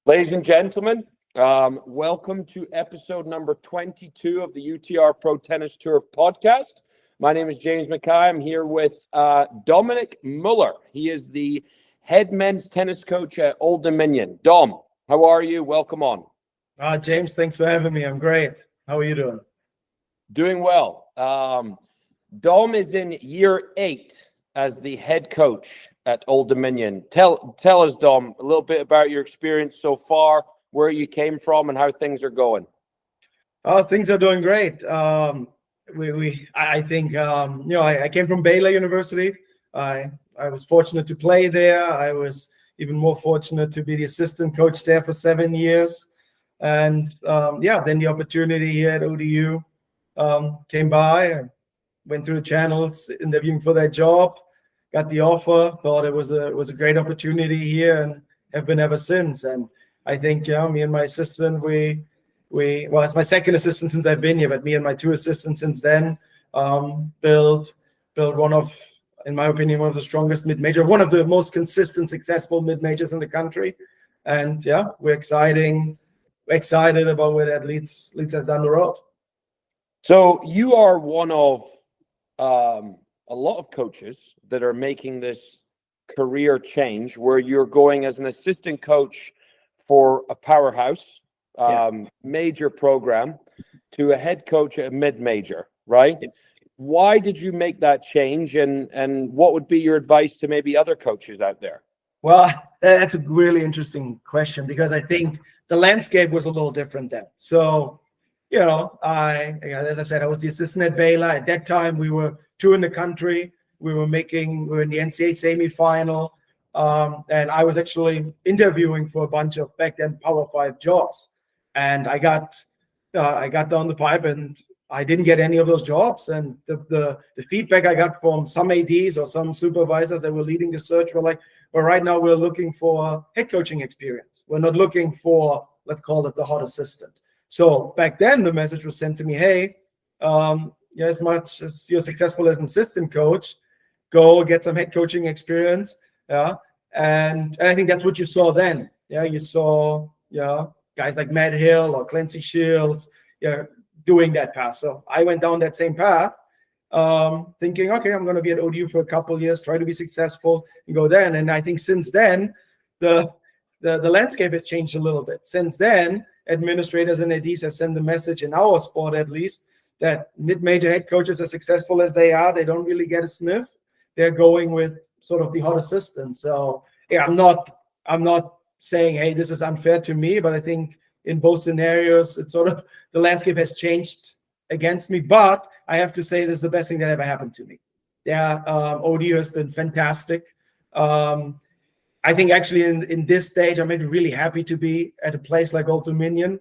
Ladies and gentlemen, welcome to episode number 22 of the UTR Pro Tennis Tour podcast. My name is James Mackay. I'm here with Dominik Mueller. He is the head men's tennis coach at Old Dominion. Dom, how are you? Welcome on. James, thanks for having me. I'm great. How are you doing? Doing well. Dom is in year 8 as the head coach at Old Dominion. Tell us, Dom, a little bit about your experience so far, where you came from, and how things are going. Things are doing great. I came from Baylor University. I was fortunate to play there. I was even more fortunate to be the assistant coach there for 7 years. And then the opportunity here at ODU came by. I went through the channels interviewing for that job. Got the offer, thought it was a great opportunity here, and have been ever since. And I think me and my assistant, it's my second assistant since I've been here, but me and my 2 assistants since then built one of, in my opinion, one of the strongest mid-major, one of the most consistent, successful mid-majors in the country. And we're excited about where that leads us down the road. So you are one of a lot of coaches that are making this career change where you're going as an assistant coach for a powerhouse major program to a head coach at a mid-major, right? Yeah. Why did you make that change, and what would be your advice to maybe other coaches out there? Well, that's a really interesting question, because I think the landscape was a little different then. So, as I said, I was the assistant at Baylor. At that time, we were 2 in the country. We were in the NCAA semifinal. And I was actually interviewing for a bunch of back then Power 5 jobs. And I got down the pipe, and I didn't get any of those jobs. And the feedback I got from some ADs or some supervisors that were leading the search were like, well, right now we're looking for head coaching experience. We're not looking for, let's call it, the hot assistant. So back then the message was sent to me, hey, as much as you're successful as an assistant coach, go get some head coaching experience. And I think that's what you saw then. You saw guys like Matt Hill or Clancy Shields doing that path. So I went down that same path, thinking, okay, I'm going to be at ODU for a couple of years, try to be successful and go then. And I think since then, the landscape has changed a little bit. Since then, administrators and ADs have sent the message, in our sport at least, that mid-major head coaches, as successful as they are, they don't really get a sniff. They're going with sort of the hot assistant. So I'm not saying, hey, this is unfair to me, but I think in both scenarios, it's sort of, the landscape has changed against me. But I have to say, this is the best thing that ever happened to me. ODU has been fantastic. I think actually in this stage, I'm really happy to be at a place like Old Dominion,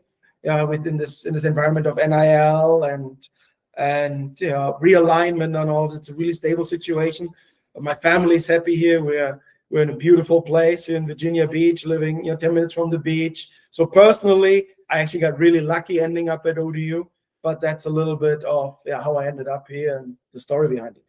within this environment of NIL and realignment and all. It's a really stable situation. My family's happy here. We're in a beautiful place in Virginia Beach, living 10 minutes from the beach. So personally, I actually got really lucky ending up at ODU. But that's a little bit of how I ended up here and the story behind it.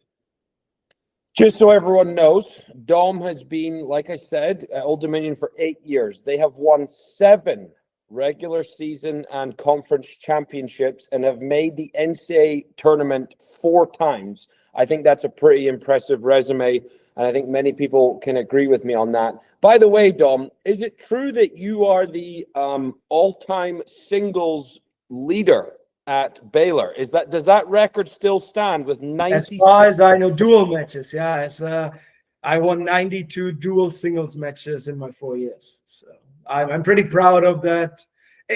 Just so everyone knows, Dom has been, like I said, at Old Dominion for 8 years. They have won 7 regular season and conference championships and have made the NCAA tournament 4 times. I think that's a pretty impressive resume, and I think many people can agree with me on that. By the way, Dom, is it true that you are the all-time singles leader at Baylor? Does that record still stand with 90? As far as I know, dual matches. I won 92 dual singles matches in my 4 years. So I'm pretty proud of that.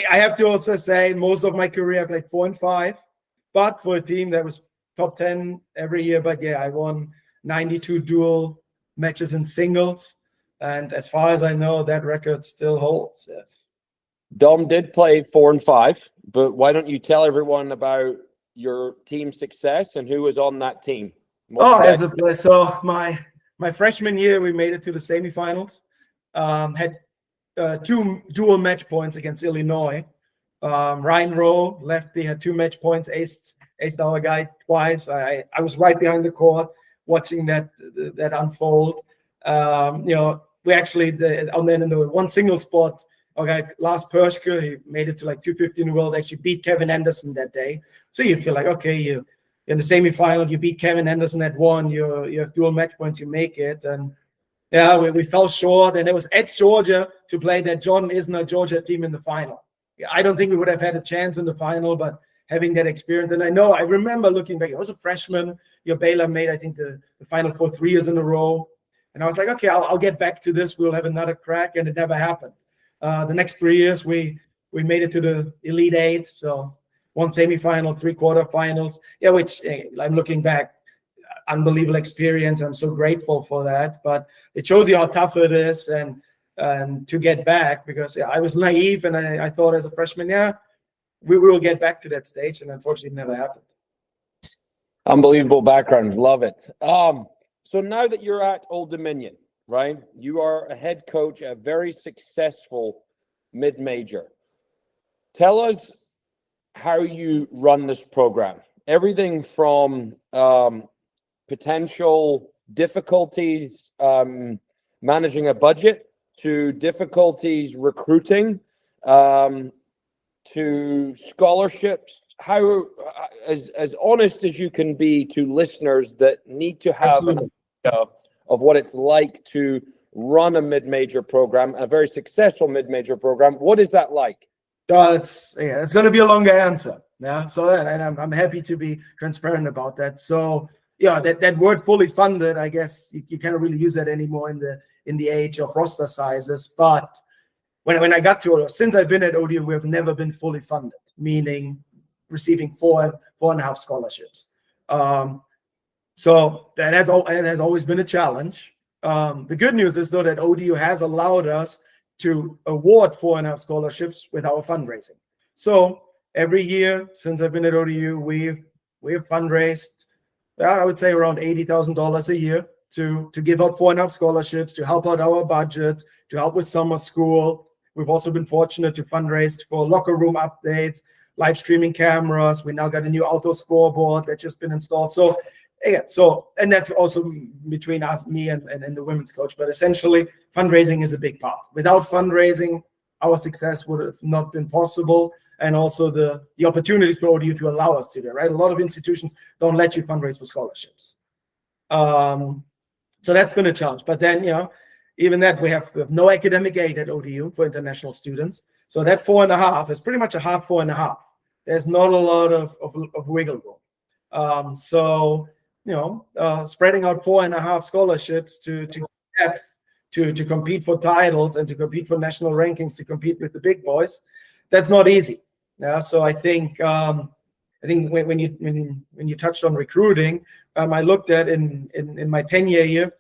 I have to also say, most of my career I played 4 and 5, but for a team that was top 10 every year. But I won 92 dual matches in singles, and as far as I know, that record still holds. Yes. Dom did play 4 and 5, but why don't you tell everyone about your team success and who was on that team? So my freshman year, we made it to the semifinals. Had 2 dual match points against Illinois. Ryan Rowe, lefty, had 2 match points, aced our guy twice. I was right behind the court watching that unfold. We actually, in the one single spot, Okay, Lars Perschke, he made it to like 250 in the world, actually beat Kevin Anderson that day. So you feel like, okay, you in the semifinal, you beat Kevin Anderson at one, you have dual match points, you make it. And yeah, we fell short, and it was at Georgia to play that John Isner Georgia team in the final. Yeah, I don't think we would have had a chance in the final, but having that experience, and I remember looking back, I was a freshman. Baylor made, I think, the Final Four 3 years in a row. And I was like, okay, I'll get back to this. We'll have another crack, and it never happened. The next 3 years, we made it to the Elite Eight. So one semifinal, 3 quarterfinals. Yeah, which I'm looking back, unbelievable experience. I'm so grateful for that. But it shows you how tough it is and to get back, because I was naive and I thought as a freshman, we will get back to that stage, and unfortunately it never happened. Unbelievable background. Love it. So now that you're at Old Dominion, right? You are a head coach at a very successful mid-major. Tell us how you run this program. Everything from potential difficulties managing a budget to difficulties recruiting to scholarships. How as honest as you can be to listeners that need to have Absolutely. an idea of what it's like to run a mid-major program, a very successful mid-major program. What is that like? It's going to be a longer answer. Yeah. So, and I'm happy to be transparent about that. So, yeah, that word fully funded, I guess you can't really use that anymore in the age of roster sizes. But when I got to, since I've been at ODU, we have never been fully funded, meaning receiving 4.5 scholarships. So that has always been a challenge. The good news is, though, that ODU has allowed us to award 4.5 scholarships with our fundraising. So every year since I've been at ODU, we have fundraised, I would say, around $80,000 a year to give out 4.5 scholarships, to help out our budget, to help with summer school. We've also been fortunate to fundraise for locker room updates, live streaming cameras. We now got a new outdoor scoreboard that's just been installed. So, yeah, and that's also between us, me and the women's coach. But essentially, fundraising is a big part. Without fundraising, our success would have not been possible. And also the opportunities for ODU to allow us to do, right? A lot of institutions don't let you fundraise for scholarships. So that's been a challenge. But then, even that, we have no academic aid at ODU for international students. So that 4.5 is pretty much a hard 4.5. There's not a lot of wiggle room. Spreading out 4.5 scholarships to depth, to compete for titles and to compete for national rankings, to compete with the big boys, that's not easy. Yeah. So I think when you touched on recruiting, I looked at in my 10-year year,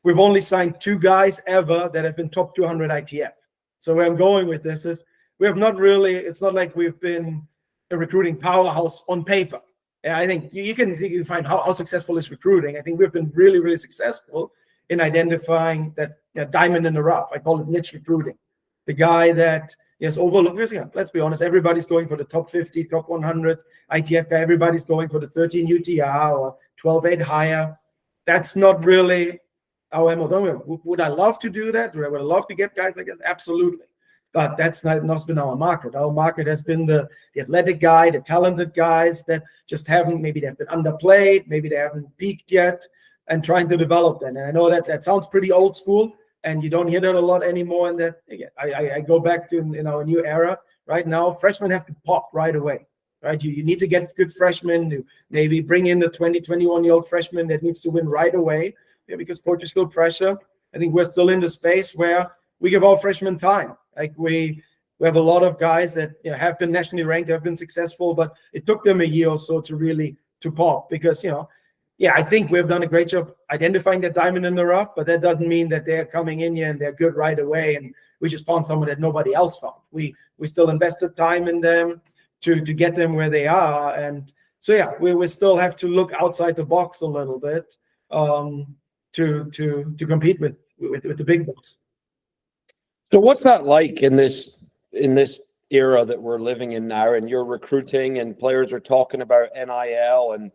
we've only signed 2 guys ever that have been top 200 ITF. So where I'm going with this is we have not really, it's not like we've been a recruiting powerhouse on paper. And I think you can find how successful is recruiting. I think we've been really, really successful in identifying that diamond in the rough. I call it niche recruiting. The guy that is overlooked. Let's be honest, everybody's going for the top 50, top 100 ITF guy. Everybody's going for the 13 UTR or 12-8 higher. That's not really our MO. Would I love to do that? Would I love to get guys like this? Absolutely. But that's not been our market. Our market has been the athletic guy, the talented guys that just maybe they've been underplayed, maybe they haven't peaked yet, and trying to develop them. And I know that sounds pretty old school, and you don't hear that a lot anymore. And that, again, I go back to in our new era. Right now, freshmen have to pop right away. Right? You need to get good freshmen to maybe bring in the 20, 21-year-old freshman that needs to win right away. Because coaches feel pressure. I think we're still in the space where we give our freshmen time. Like we have a lot of guys that have been nationally ranked, have been successful, but it took them a year or so to pop. Because I think we've done a great job identifying that diamond in the rough, but that doesn't mean that they're coming in here and they're good right away and we just found someone that nobody else found. We still invested time in them to get them where they are, and so we still have to look outside the box a little bit. To compete with the big boys. So what's that like in this era that we're living in now, and you're recruiting and players are talking about NIL, and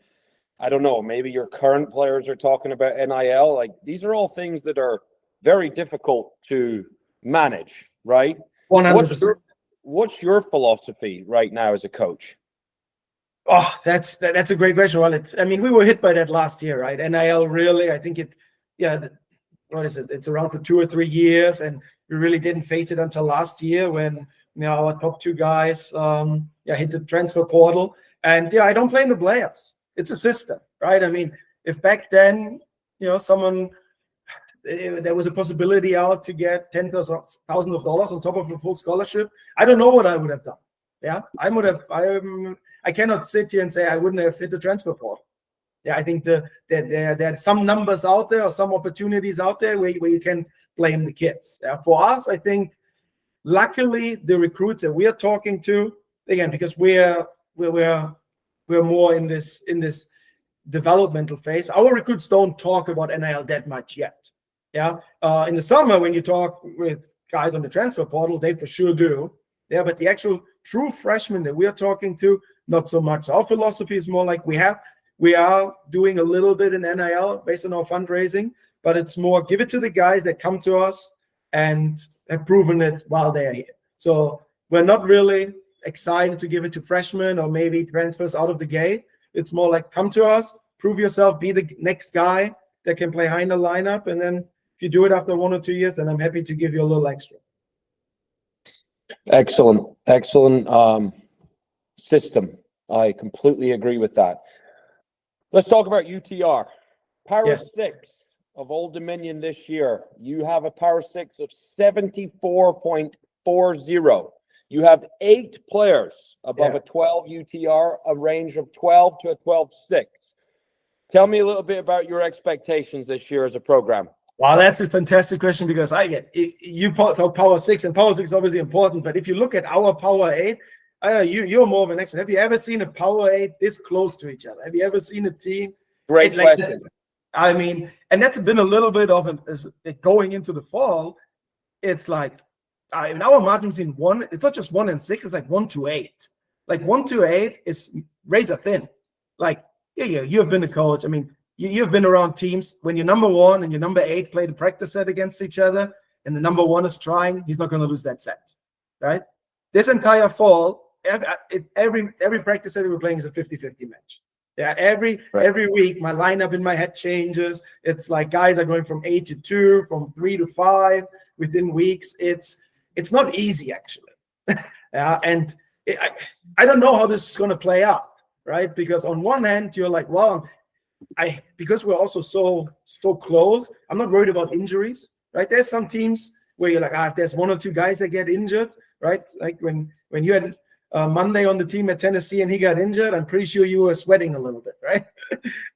I don't know, maybe your current players are talking about NIL. Like, these are all things that are very difficult to manage, right? 100%. What's your philosophy right now as a coach? Oh, that's a great question. Well, we were hit by that last year, right? NIL really, I think what is it? It's around for 2 or 3 years, and we really didn't face it until last year when our top 2 guys hit the transfer portal. And I don't blame the players. It's a system, right? If back then there was a possibility out to get $10,000 on top of a full scholarship, I don't know what I would have done. Yeah, I cannot sit here and say I wouldn't have hit the transfer portal. Yeah, I think there are some numbers out there or some opportunities out there where you can blame the kids. Yeah, for us, I think luckily the recruits that we are talking to, again, because we're more in this developmental phase, our recruits don't talk about NIL that much yet. Yeah, in the summer when you talk with guys on the transfer portal, they for sure do. Yeah, but the actual true freshmen that we are talking to, not so much. Our philosophy is more like we are doing a little bit in NIL based on our fundraising, but it's more give it to the guys that come to us and have proven it while they are here. So we're not really excited to give it to freshmen or maybe transfers out of the gate. It's more like come to us, prove yourself, be the next guy that can play high in the lineup, and then if you do it after 1 or 2 years, then I'm happy to give you a little extra. Excellent system. I completely agree with that. Let's talk about UTR. Power 6 of Old Dominion this year. You have a Power 6 of 74.40. You have 8 players above a 12 UTR, a range of 12 to a 12.6. Tell me a little bit about your expectations this year as a program. Wow, that's a fantastic question because you talk Power 6, and Power 6 is obviously important, but if you look at our Power 8, you're more of an expert. Have you ever seen a Power 8 this close to each other? Have you ever seen a team? Great question. And that's been a little bit of going into the fall. It's like in our margin between 1, it's not just 1 and 6, it's like 1 to 8. Like 1 to 8 is razor thin. Like, you have been a coach. You've been around teams when your number 1 and your number 8 play the practice set against each other, and the number 1 is trying, he's not going to lose that set, right? This entire fall, every practice set we were playing is a 50-50 match. Yeah, every week my lineup in my head changes. It's like guys are going from 8 to 2, from 3 to 5 within weeks. It's not easy actually. I don't know how this is going to play out, right? Because on one hand you're like, well, because we're also so close, I'm not worried about injuries, right? There's some teams where you're like, if there's 1 or 2 guys that get injured, right? Like when you had Monday on the team at Tennessee and he got injured, I'm pretty sure you were sweating a little bit, right?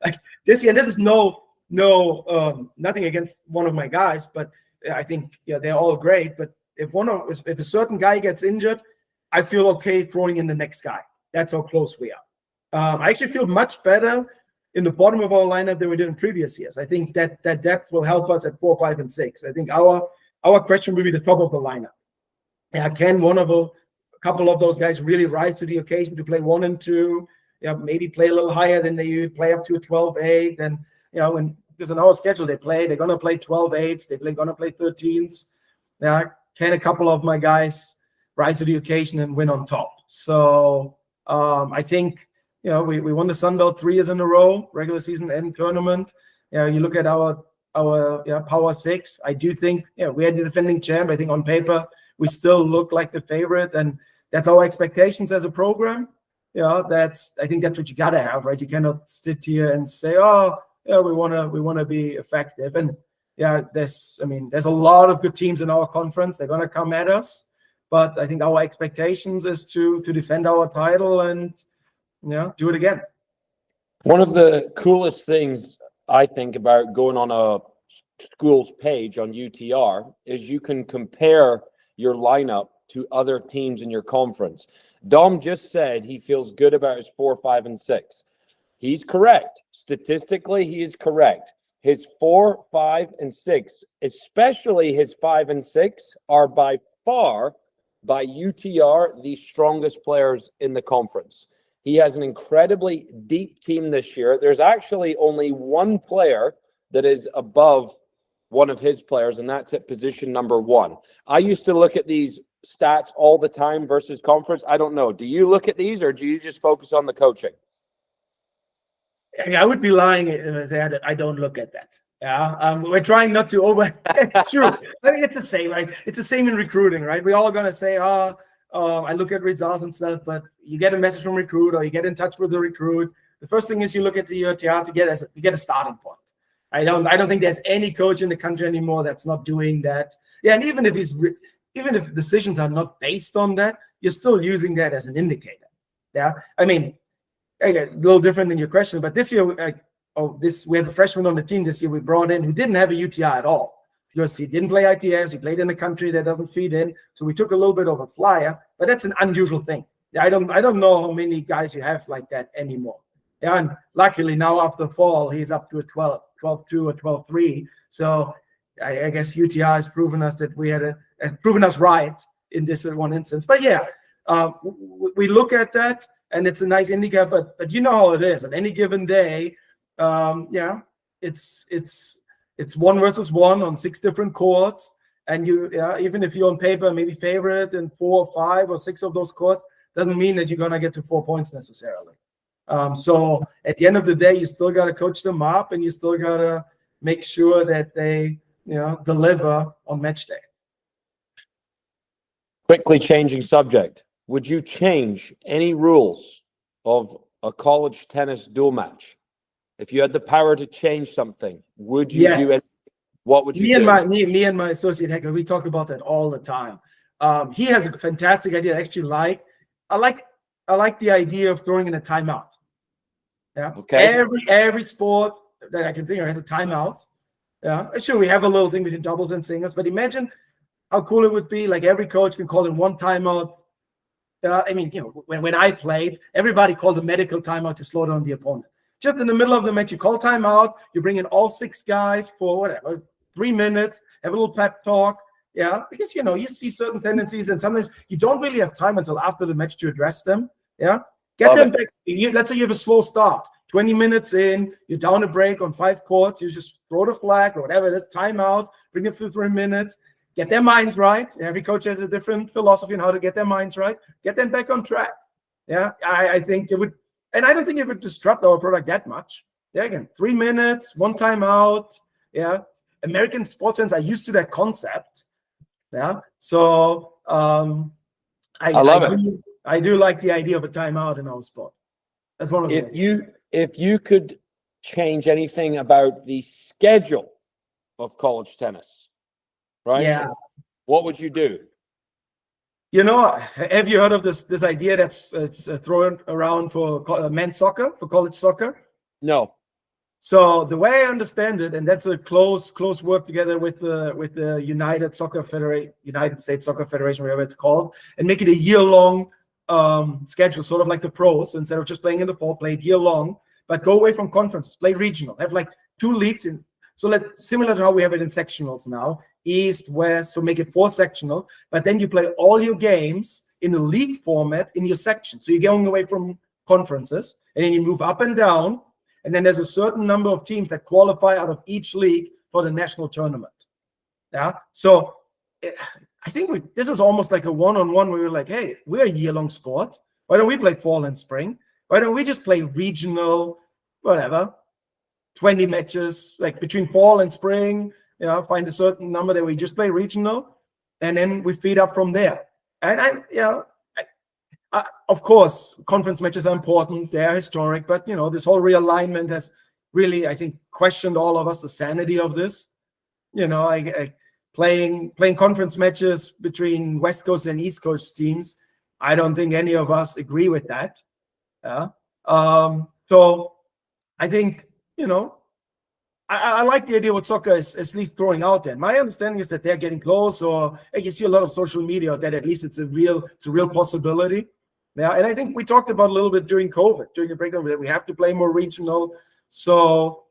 Like this year, this is nothing against one of my guys, but I think they're all great. But if a certain guy gets injured, I feel okay throwing in the next guy. That's how close we are. I actually feel much better in the bottom of our lineup than we did in previous years. I think that depth will help us at 4, 5, and 6. I think our question will be the top of the lineup. Can a couple of those guys really rise to the occasion to play 1 and 2? Maybe play a little higher than they play up to a 12-8. And because in our schedule they're going to play 12-8s, they're going to play 13s. Can a couple of my guys rise to the occasion and win on top? So I think we won the Sun Belt 3 years in a row, regular season and tournament. You look at our Power 6. I do think we are the defending champ. I think on paper we still look like the favorite, and that's our expectations as a program. I think that's what you gotta have, right? You cannot sit here and say, we want to be effective. And there's a lot of good teams in our conference. They're gonna come at us, but I think our expectations is to defend our title and do it again. One of the coolest things I think about going on a school's page on UTR is you can compare your lineup to other teams in your conference. Dom just said he feels good about his 4, 5, and 6. He's correct. Statistically, he is correct. His 4, 5, and 6, especially his 5 and 6, are by far, by UTR, the strongest players in the conference. He has an incredibly deep team this year. There's actually only 1 player that is above one of his players, and that's at position number 1. I used to look at these stats all the time versus conference? I don't know. Do you look at these, or do you just focus on the coaching? I would be lying if I said that I don't look at that. Yeah, we're trying not to over. It's true. I mean, it's the same, right? It's the same in recruiting, right? We're all gonna say, I look at results and stuff, but you get a message from recruit or you get in touch with the recruit. The first thing is you look at the UTR to get a starting point. I don't think there's any coach in the country anymore that's not doing that. Yeah, and even if decisions are not based on that, you're still using that as an indicator. Yeah, I mean, a little different than your question, but this year, we have a freshman on the team this year we brought in who didn't have a UTI at all because he didn't play ITS. He played in a country that doesn't feed in, so we took a little bit of a flyer. But that's an unusual thing. I don't know how many guys you have like that anymore. Yeah, and luckily now after fall he's up to a 12-2 or 12-3. So I guess UTI has proven us that proven us right in this one instance. But yeah, we look at that. And it's a nice indicator, but you know how it is. On any given day, it's 1 versus 1 on 6 different courts, and even if you're on paper maybe favorite in 4 or 5 or 6 of those courts, doesn't mean that you're gonna get to 4 points necessarily. So at the end of the day, you still gotta coach them up, and you still gotta make sure that they deliver on match day. Quickly changing subject. Would you change any rules of a college tennis dual match? If you had the power to change something, would you do it? What would you do? Me and my associate Heckler, we talk about that all the time. He has a fantastic idea. I actually I like the idea of throwing in a timeout. Yeah. Okay. Every sport that I can think of has a timeout. Yeah. Sure, we have a little thing between doubles and singles, but imagine how cool it would be. Like every coach can call in one timeout. I mean, when I played, everybody called a medical timeout to slow down the opponent. Just in the middle of the match, you call timeout, you bring in all 6 guys for whatever, 3 minutes, have a little pep talk. Yeah, because you see certain tendencies, and sometimes you don't really have time until after the match to address them. Yeah, get them back. Let's say you have a slow start, 20 minutes in, you're down a break on 5 courts, you just throw the flag or whatever it is, timeout, bring it for 3 minutes. Get their minds right. Every coach has a different philosophy on how to get their minds right. Get them back on track. Yeah, I think it would, and I don't think it would disrupt our product that much. Yeah, again, 3 minutes, 1 timeout. Yeah, American sports fans are used to that concept. Yeah, so I love it. I do like the idea of a timeout in our sport. That's one of the. If you could change anything about the schedule of college tennis. Right? Yeah. What would you do? Have you heard of this idea that's thrown around for men's soccer, for college soccer? No. So the way I understand it, and that's a close work together with the United States Soccer Federation, whatever it's called, and make it a year-long schedule, sort of like the pros. So instead of just playing in the fall, play it year-long, but go away from conferences, play regional, have like 2 leagues in. So similar to how we have it in sectionals now, East, West, so make it 4 sectional, but then you play all your games in the league format in your section. So you're going away from conferences, and then you move up and down, and then there's a certain number of teams that qualify out of each league for the national tournament. Yeah, so I think this is almost like a one-on-one where we're like, hey, we're a year-long sport. Why don't we play fall and spring? Why don't we just play regional, whatever, 20 matches, like between fall and spring, find a certain number that we just play regional, and then we feed up from there. And I of course, conference matches are important. They are historic, but this whole realignment has really, I think, questioned all of us the sanity of this. Playing conference matches between West Coast and East Coast teams, I don't think any of us agree with that. So I think I like the idea what soccer is at least throwing out there. My understanding is that they're getting close, or you see a lot of social media that at least it's a real possibility. Yeah, and I think we talked about a little bit during COVID, during the breakdown, that we have to play more regional. So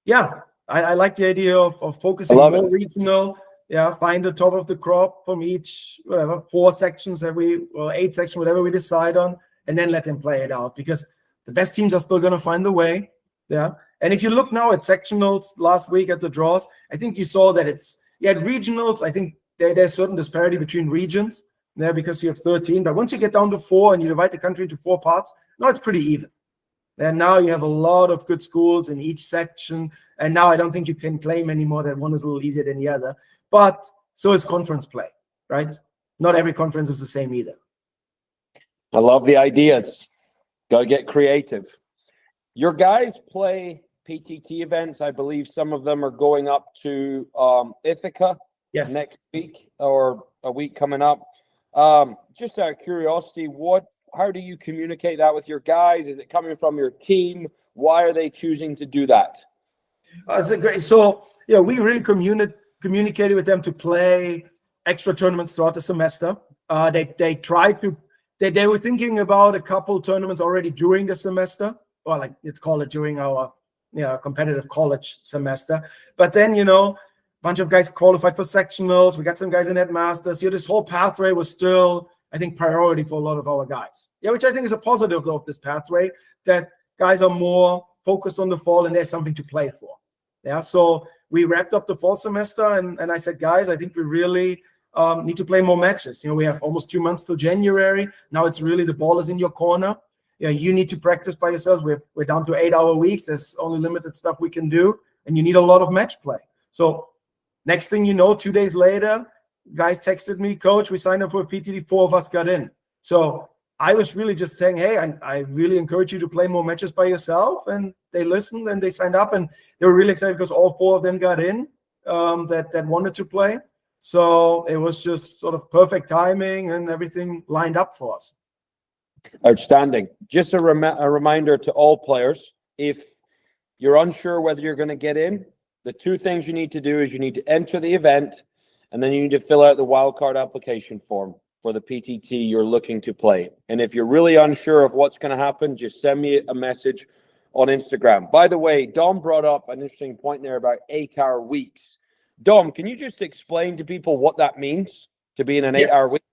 yeah, I like the idea of focusing more regional. Yeah, find the top of the crop from each 4 sections or 8 sections, whatever we decide on, and then let them play it out, because the best teams are still going to find the way. Yeah. And if you look now at sectionals last week at the draws, I think you saw that at regionals, I think there's certain disparity between regions there because you have 13. But once you get down to 4 and you divide the country into 4 parts, now it's pretty even. And now you have a lot of good schools in each section. And now I don't think you can claim anymore that one is a little easier than the other. But so is conference play, right? Not every conference is the same either. I love the ideas. Got to get creative. Your guys play PTT events. I believe some of them are going up to Ithaca next week or a week coming up. Just out of curiosity, how do you communicate that with your guys? Is it coming from your team? Why are they choosing to do that? That's great. So, we really communicated with them to play extra tournaments throughout the semester. They were thinking about a couple tournaments already during the semester, or like let's call it during our competitive college semester. But then, a bunch of guys qualified for sectionals. We got some guys in headmasters. This whole pathway was still, I think, priority for a lot of our guys. Which I think is a positive of this pathway, that guys are more focused on the fall and there's something to play for. So we wrapped up the fall semester and I said, guys, I think we really need to play more matches. We have almost 2 months till January. Now it's really the ball is in your corner. You need to practice by yourselves. We're down to 8-hour weeks. There's only limited stuff we can do, and you need a lot of match play. So next thing you know, 2 days later, guys texted me, Coach, we signed up for PTT, 4 of us got in. So I was really just saying, hey, I really encourage you to play more matches by yourself. And they listened and they signed up, and they were really excited because all 4 of them got in that wanted to play. So it was just sort of perfect timing and everything lined up for us. Outstanding. Just a reminder to all players, if you're unsure whether you're going to get in, the 2 things you need to do is you need to enter the event, and then you need to fill out the wildcard application form for the PTT you're looking to play. And if you're really unsure of what's going to happen, just send me a message on Instagram. By the way, Dom brought up an interesting point there about 8-hour weeks. Dom, can you just explain to people what that means to be in an 8-hour week?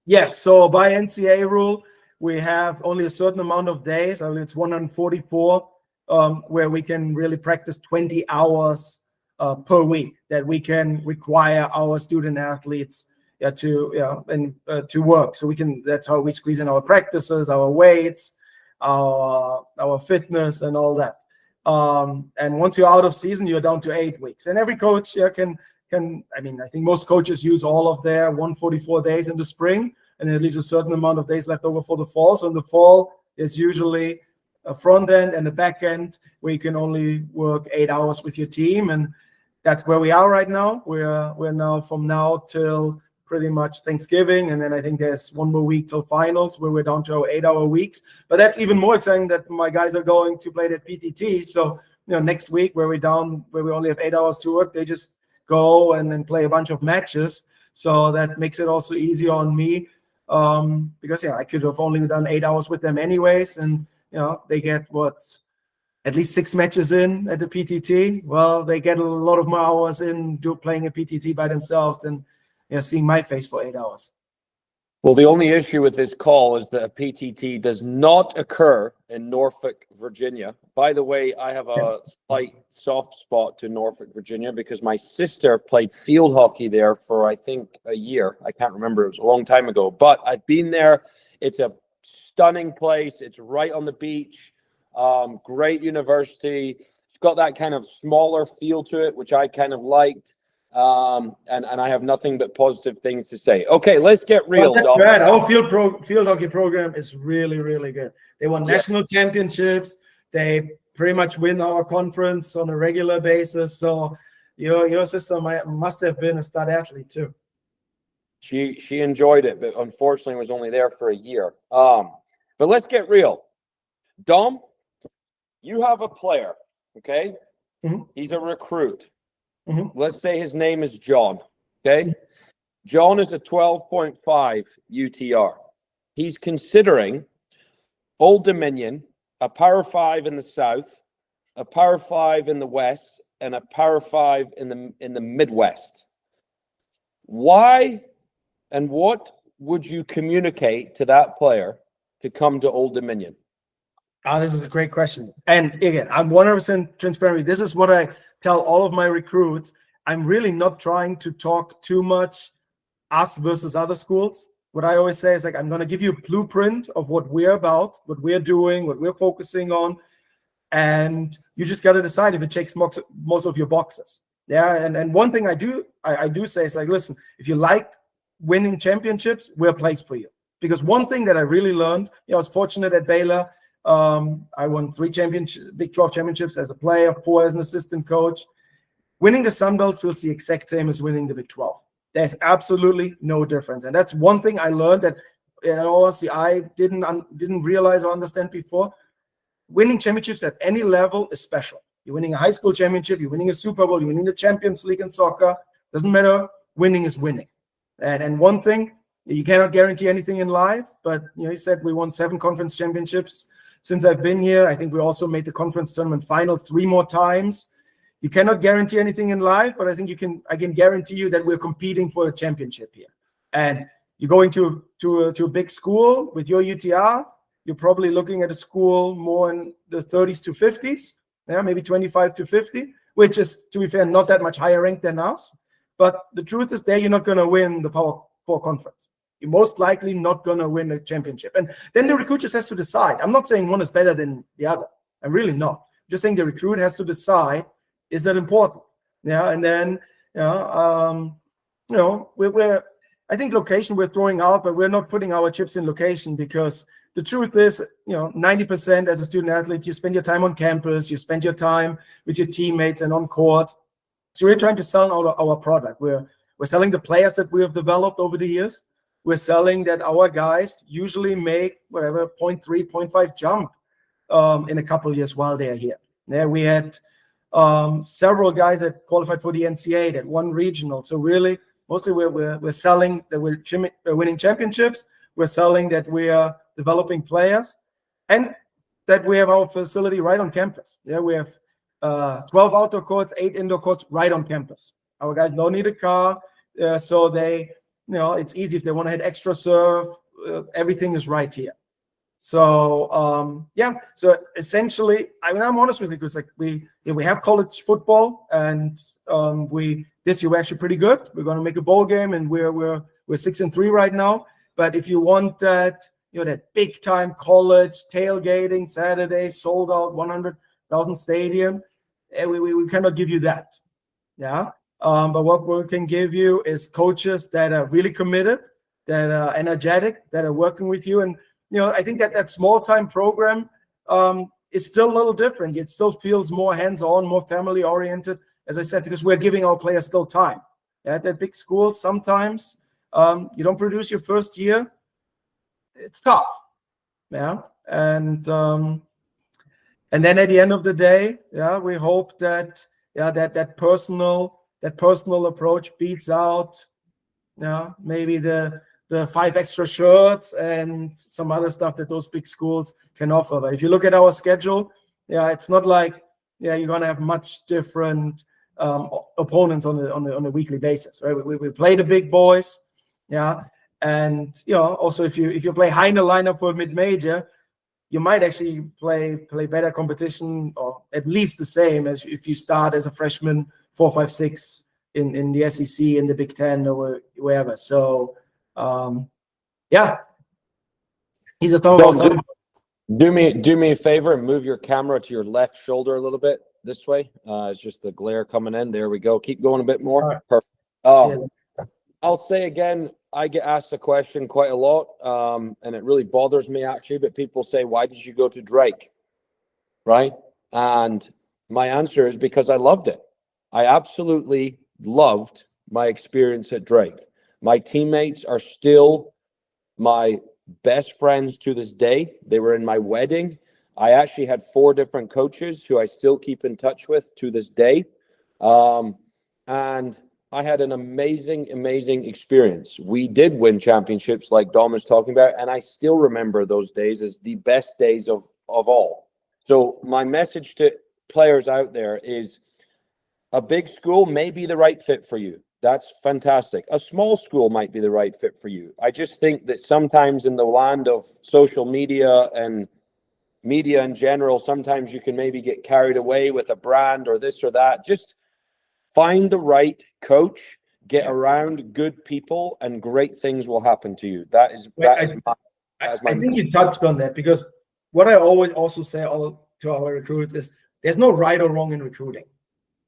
Yes. So by NCAA rule, we have only a certain amount of days. It's 144, where we can really practice 20 hours per week that we can require our student athletes to work. So that's how we squeeze in our practices, our weights, our fitness, and all that. And once you're out of season, you're down to 8 weeks. And every coach can. I think most coaches use all of their 144 days in the spring, and it leaves a certain amount of days left over for the fall. So in the fall is usually a front end and a back end where you can only work 8 hours with your team, and that's where we are right now. We're now from now till pretty much Thanksgiving, and then I think there's 1 more week till finals where we're down to 8-hour weeks. But that's even more exciting that my guys are going to play the PTT. So next week where we only have 8 hours to work, they just go and then play a bunch of matches. So that makes it also easier on me. Because I could have only done 8 hours with them anyways, and they get at least 6 matches in at the PTT. Well, they get a lot of more hours in playing a PTT by themselves than seeing my face for 8 hours. Well, the only issue with this call is that a PTT does not occur in Norfolk, Virginia. By the way, I have a slight soft spot to Norfolk, Virginia, because my sister played field hockey there for, I think, a year. I can't remember. It was a long time ago. But I've been there. It's a stunning place. It's right on the beach. Great university. It's got that kind of smaller feel to it, which I kind of liked. And I have nothing but positive things to say. Okay, let's get real. Well, that's right. Our field hockey program is really, really good. They won national championships. They pretty much win our conference on a regular basis. So your sister must have been a stud athlete too. She enjoyed it, but unfortunately was only there for a year. But let's get real. Dom, you have a player, okay? Mm-hmm. He's a recruit. Mm-hmm. Let's say his name is John, okay? John is a 12.5 UTR. He's considering Old Dominion, a Power 5 in the South, a Power 5 in the West, and a Power 5 in the Midwest. Why and what would you communicate to that player to come to Old Dominion? This is a great question. And again, I'm 100% transparent. This is what I tell all of my recruits. I'm really not trying to talk too much us versus other schools. What I always say is like, I'm going to give you a blueprint of what we're about, what we're doing, what we're focusing on. And you just got to decide if it checks most of your boxes. Yeah. And one thing I do say is like, listen, if you like winning championships, we're a place for you. Because one thing that I really learned, I was fortunate at Baylor. I won 3 Big 12 championships as a player, 4 as an assistant coach. Winning the Sun Belt feels the exact same as winning the Big 12. There's absolutely no difference. And that's one thing I learned that, in all honesty, I didn't realize or understand before. Winning championships at any level is special. You're winning a high school championship, you're winning a Super Bowl, you're winning the Champions League in soccer. Doesn't matter. Winning is winning. And one thing, you cannot guarantee anything in life, but he said we won 7 conference championships since I've been here. I think we also made the conference tournament final 3 more times. You cannot guarantee anything in life, but I think I can guarantee you that we're competing for a championship here. And you're going to a big school with your UTR, you're probably looking at a school more in the 30s to 50s, maybe 25 to 50, which is, to be fair, not that much higher ranked than us. But the truth is you're not going to win the Power 4 conference. You're most likely not going to win a championship. And then the recruit just has to decide. I'm not saying one is better than the other. I'm really not. I'm just saying the recruit has to decide, is that important? Yeah, and then, I think location we're throwing out, but we're not putting our chips in location because the truth is, 90% as a student athlete, you spend your time on campus, you spend your time with your teammates and on court. So we're trying to sell our product. We're selling the players that we have developed over the years. We're selling that our guys usually make whatever 0.3, 0.5 jump in a couple of years while they are here. Yeah, we had several guys that qualified for the NCAA that won regional. So really, mostly we're selling that we're winning championships. We're selling that we are developing players, and that we have our facility right on campus. Yeah, we have 12 outdoor courts, 8 indoor courts right on campus. Our guys don't need a car, so they, it's easy if they want to hit extra serve. Everything is right here. So so essentially, I'm honest with you, because we have college football, and this year we're actually pretty good. We're going to make a bowl game, and we're 6-3 right now. But if you want that, that big time college tailgating Saturday, sold out 100,000 stadium, we cannot give you that. Yeah. But what we can give you is coaches that are really committed, that are energetic, that are working with you. And I think that small time program is still a little different. It still feels more hands-on, more family oriented, as I said, because we're giving our players still time. At that big school, sometimes you don't produce your first year. It's tough. Yeah. And then at the end of the day, we hope that that personal approach beats out maybe the 5 extra shirts and some other stuff that those big schools can offer. But if you look at our schedule, it's not like you're gonna have much different opponents on a weekly basis, right? We play the big boys, and also if you play high in the lineup for mid-major, you might actually play better competition, or at least the same as if you start as a freshman 4, 5, 6 in the SEC, in the Big Ten, or wherever. So these are some of our. Do me a favor and move your camera to your left shoulder a little bit this way. It's just the glare coming in. There we go. Keep going a bit more. Right. Perfect. I'll say again, I get asked the question quite a lot, and it really bothers me actually, but people say, why did you go to Drake? Right? And my answer is because I loved it. I absolutely loved my experience at Drake. My teammates are still my best friends to this day. They were in my wedding. I actually had 4 different coaches who I still keep in touch with to this day. And I had an amazing experience. We did win championships like Dom is talking about, and I still remember those days as the best days of all. So my message to players out there is a big school may be the right fit for you. That's fantastic. A small school might be the right fit for you. I just think that sometimes in the land of social media and media in general, sometimes you can maybe get carried away with a brand or this or that. Just find the right coach, Get around good people, and great things will happen to you. That is my I think you touched on that, because what I always also say to our recruits is there's no right or wrong in recruiting,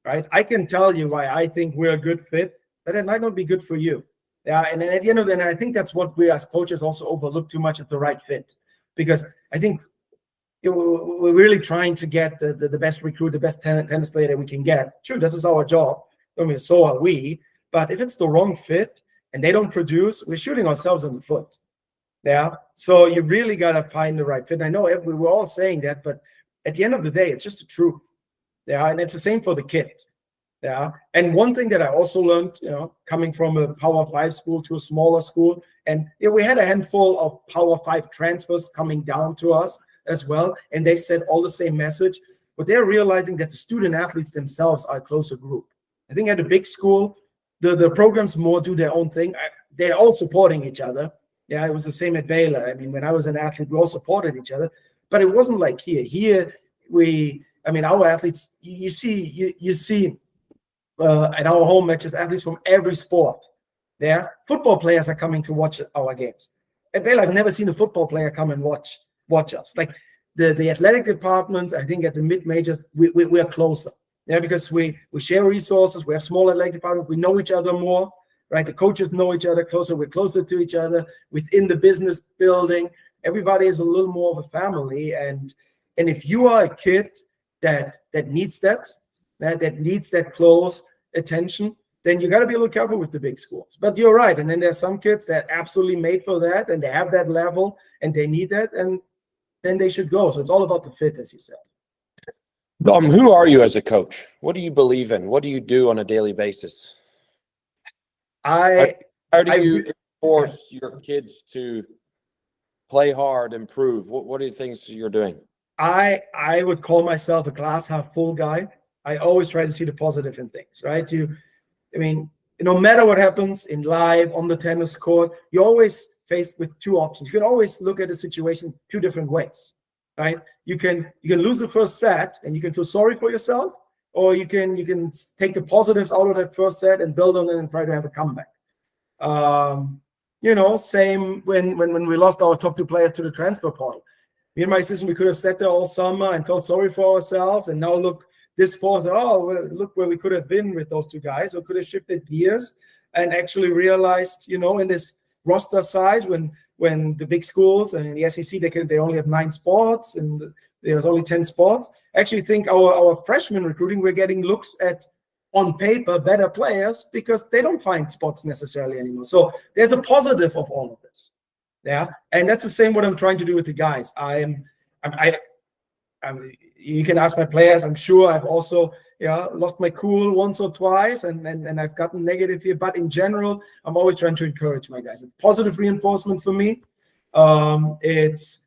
right? I can tell you why I think we're a good fit, but it might not be good for you. Yeah, and then at the end of the day, I think that's what we as coaches also overlook too much. It's the right fit, because I think we're really trying to get the best recruit, the best tennis player that we can get. True, this is our job. I mean, so are we. But if it's the wrong fit and they don't produce, we're shooting ourselves in the foot. Yeah. So you really got to find the right fit. I know we're all saying that, but at the end of the day, it's just the truth. Yeah. And it's the same for the kids. Yeah. And one thing that I also learned, coming from a Power 5 school to a smaller school, and we had a handful of Power 5 transfers coming down to us as well. And they said all the same message, but they're realizing that the student athletes themselves are a closer group. I think at a big school, the programs more do their own thing. They're all supporting each other. Yeah, it was the same at Baylor. I mean, when I was an athlete, we all supported each other, but it wasn't like here. Here, our athletes, you see at our home matches, athletes from every sport. Yeah, football players are coming to watch our games. At Baylor, I've never seen a football player come and watch us. Like the athletic department, I think at the mid-majors, we're closer. Yeah, because we share resources, we have smaller athletic departments, we know each other more, right? The coaches know each other closer, we're closer to each other within the business building. Everybody is a little more of a family, and if you are a kid that needs that needs that close attention, then you got to be a little careful with the big schools. But you're right, and then there's some kids that are absolutely made for that, and they have that level, and they need that, and then they should go. So it's all about the fit, as you said. Dom, who are you as a coach? What do you believe in? What do you do on a daily basis? How do you force your kids to play hard, improve? What are the things you're doing? I would call myself a glass half full guy. I always try to see the positive in things, right? No matter what happens in life, on the tennis court, you're always faced with two options. You can always look at a situation two different ways. Right? You can lose the first set and you can feel sorry for yourself, or you can take the positives out of that first set and build on it and try to have a comeback. Same when we lost our top two players to the transfer portal. Me and my assistant, we could have sat there all summer and felt sorry for ourselves, and now look this fall, look where we could have been with those two guys. We could have shifted gears and actually realized, in this roster size, when the big schools and in the SEC, they only have 9 spots and there's only 10 spots. I actually think our freshman recruiting, we're getting looks at, on paper, better players because they don't find spots necessarily anymore. So there's a positive of all of this. Yeah. And that's the same what I'm trying to do with the guys. You can ask my players. I'm sure I've also lost my cool once or twice and I've gotten negative here. But in general, I'm always trying to encourage my guys. It's positive reinforcement for me. It's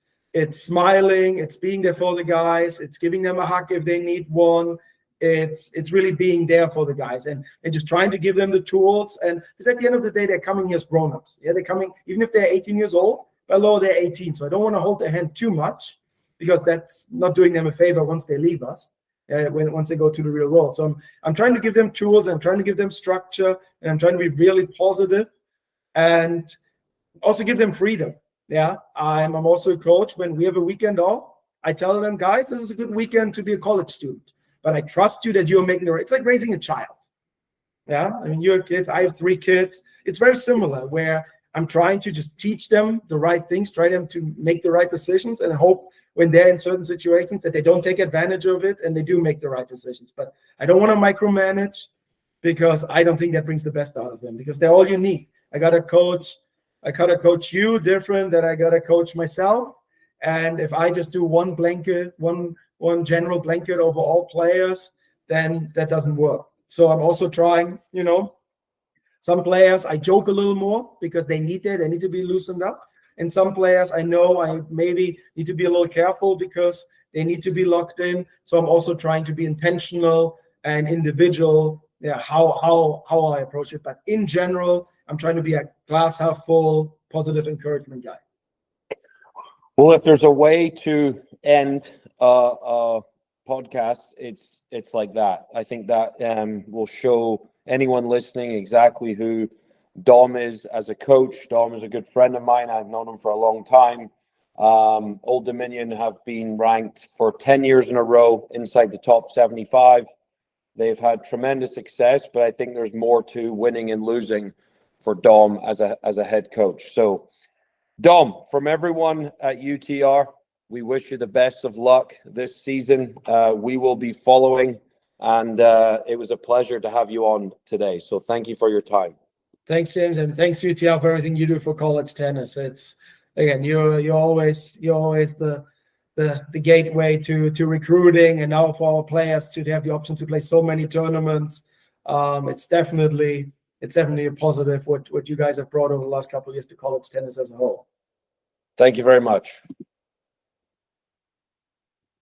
smiling. It's being there for the guys. It's giving them a hug if they need one. It's really being there for the guys and just trying to give them the tools. And because at the end of the day, they're coming here as grown-ups. Yeah, they're coming, even if they're 18 years old, below they're 18. So I don't want to hold their hand too much, because that's not doing them a favor once they leave us, once they go to the real world. So I'm trying to give them tools, I'm trying to give them structure, and I'm trying to be really positive and also give them freedom. Yeah, I'm also a coach. When we have a weekend off, I tell them, guys, this is a good weekend to be a college student, but I trust you that you're making the right. It's like raising a child. Yeah, you're kids. I have 3 kids. It's very similar, where I'm trying to just teach them the right things, try them to make the right decisions, and hope when they're in certain situations that they don't take advantage of it and they do make the right decisions. But I don't want to micromanage, because I don't think that brings the best out of them, because they're all unique. I gotta coach you different than I gotta coach myself. And if I just do one general blanket over all players, then that doesn't work. So I'm also trying, some players I joke a little more because they need that. They need to be loosened up. And some players I know I maybe need to be a little careful because they need to be locked in. So I'm also trying to be intentional and individual, how I approach it. But in general, I'm trying to be a glass half full, positive encouragement guy. Well, if there's a way to end a podcast, it's like that. I think that will show anyone listening exactly who Dom is as a coach. Dom is a good friend of mine. I've known him for a long time. Old Dominion have been ranked for 10 years in a row inside the top 75. They've had tremendous success, but I think there's more to winning and losing for Dom as a head coach. So, Dom, from everyone at UTR, we wish you the best of luck this season. We will be following, and it was a pleasure to have you on today. So thank you for your time. Thanks, James, and thanks UTR for everything you do for college tennis. It's again, you're always the gateway to recruiting, and now for our players to have the option to play so many tournaments. It's definitely a positive what you guys have brought over the last couple of years to college tennis as a whole. Thank you very much.